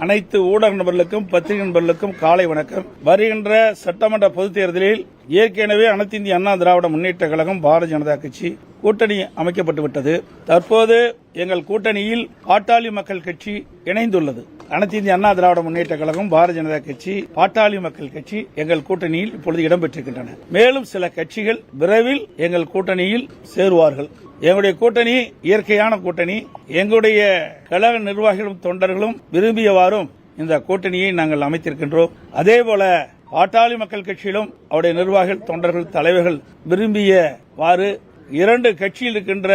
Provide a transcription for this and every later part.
அனைத்து ஊடக நண்பர்களுக்கும் பத்திரிகை நண்பர்களுக்கும் காலை வணக்கம். வருகின்ற சட்டமன்ற பொதுத் தேர்தலில் ஏற்கனவே அனைத்து இந்திய அண்ணா திராவிட முன்னேற்ற கழகம் பாரதிய ஜனதா கட்சி கூட்டணி அமைக்கப்பட்டுவிட்டது. தற்போது எங்கள் கூட்டணியில் பாட்டாளி மக்கள் கட்சி இணைந்துள்ளது. அனைத்து இந்திய அண்ணா திராவிட முன்னேற்ற கழகம், பாரதிய ஜனதா கட்சி, பாட்டாளி மக்கள் கட்சி எங்கள் கூட்டணியில் இப்பொழுது இடம்பெற்றிருக்கின்றன. மேலும் சில கட்சிகள் விரைவில் எங்கள் கூட்டணியில் சேருவார்கள். எங்களுடைய கூட்டணி இயற்கையான கூட்டணி. எங்களுடைய கழக நிர்வாகிகளும் தொண்டர்களும் விரும்பியவாறும் இந்த கூட்டணியை நாங்கள் அமைத்திருக்கின்றோம். அதேபோல பாட்டாளி மக்கள் கட்சியிலும் அவருடைய நிர்வாகிகள், தொண்டர்கள், தலைவர்கள் விரும்பியவாறு இரண்டு கட்சியில் இருக்கின்ற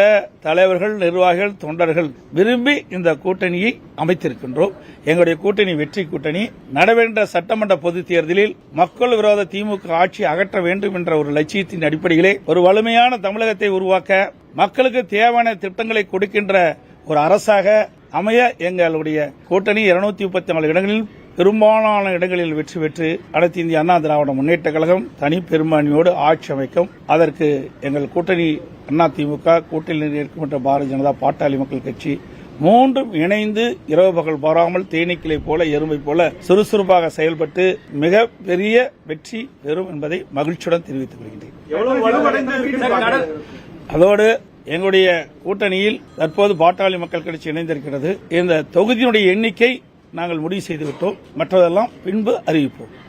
தலைவர்கள், நிர்வாகிகள், தொண்டர்கள் விரும்பி இந்த கூட்டணியை அமைத்திருக்கின்றோம். எங்களுடைய கூட்டணி வெற்றி கூட்டணி. நடைபெற்ற சட்டமன்ற பொதுத் தேர்தலில் மக்கள் விரோத திமுக ஆட்சி அகற்ற வேண்டும் என்ற ஒரு லட்சியத்தின் அடிப்படையிலே ஒரு வலிமையான தமிழகத்தை உருவாக்க, மக்களுக்கு தேவையான திட்டங்களை கொடுக்கின்ற ஒரு அரசாக அமைய எங்களுடைய கூட்டணி 234 இடங்களில் பெரும்பாலான இடங்களில் வெற்றி பெற்று அனைத்து இந்திய அண்ணா திராவிட முன்னேற்ற கழகம் தனி பெரும்பான்மையோடு ஆட்சி அமைக்கும். அதற்கு எங்கள் கூட்டணி அண்ணா திமுக, கூட்டணியில் இருக்கின்ற பாரதிய ஜனதா, பாட்டாளி மக்கள் கட்சி மூன்றும் இணைந்து இரவு பகல் பாராமல் தேனீக்களை போல, எறும்பை போல சுறுசுறுப்பாக செயல்பட்டு மிக பெரிய வெற்றி பெறும் என்பதை மகிழ்ச்சியுடன் தெரிவித்துக் கொள்கின்றேன். அதோடு எங்களுடைய கூட்டணியில் தற்போது பாட்டாளி மக்கள் கட்சி இணைந்திருக்கிறது. இந்த தொகுதியினுடைய எண்ணிக்கை நாங்கள் முடிவு செய்துவிட்டோம். மற்றதெல்லாம் பின்பு அறிவிப்போம்.